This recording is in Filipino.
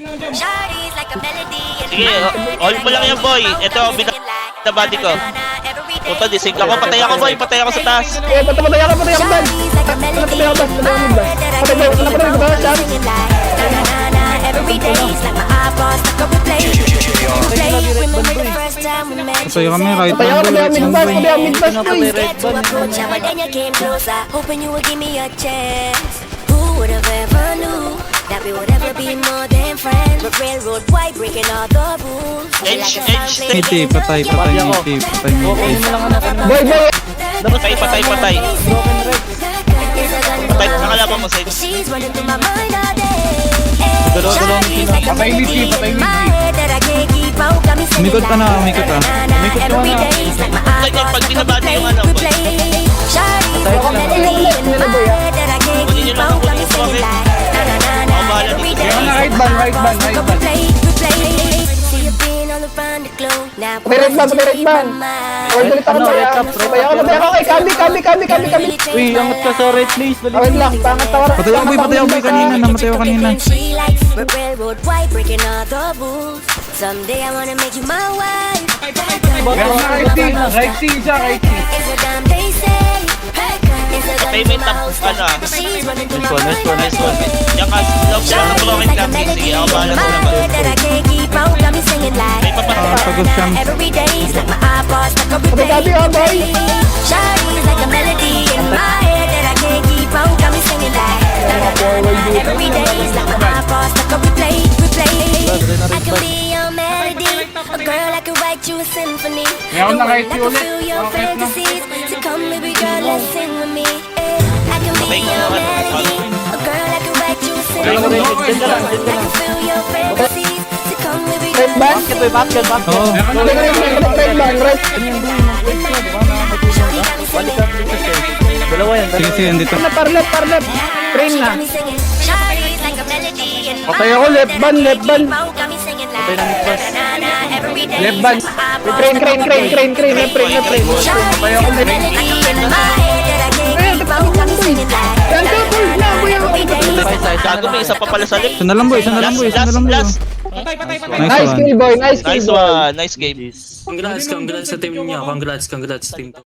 Sige, hold mo lang yan, boy. Ito, na body ko. Puta, disig ako. Patay ako, boy. Patay ako sa taas. Okay, patay ako, ban. Patay ako, Patay kami, right Patay ako, mid-bus, that we would ever be more than friends. But railroad white breaking all the rules. Miti, patay, Miti. Boy. Patay. Patay sa kalaban mo, Sage. She's running through my mind all day. Patay Miti. Umikot ka na, umikot ka. Pag binabati yung ano, boy. Kunin nyo lang ang kunin mo, boy. Ako bahala dito. Right ban. Right ban. Ulit ako, patay ako. Ay, kami. Uy, angat ka sa right place. Wait lang, pangat tawaran. Patay ako, boy, kanina. Namatay ako kanina. Someday I wanna make you my wife. Right team siya. It's a damn they say. Patay mo yung top, ano ah. She's running through my Nice mind. one. Yan ka, love ko lang ng blocking trap. Sige, ako bahala sa naman. May papatay. Pagod siya. Every day's like my iPod stuck on Patay replay. ka, boy. Shawty's like a melody in my head that I can't keep on. Got me singing like every day's like my iPod stuck on replay. I can be your melody, a girl I can write you a symphony. The one that can fill your fantasies. So come, baby girl, let's sing with me. I can be your melody, a girl I can write you a symphony. I can fill your fantasies. So come, baby girl, let's sing with me. Oo. Dalawa yan. Sige, andito. Parlep. Train na. Patay ako, left ban. Left ban. Train. Patay ako, Gago, may isa pa pala sa lip. Isa na lang, boy. Last. Nice one. Nice kill, boy. Nice one. Nice game. Congrats sa team niya. Congrats team.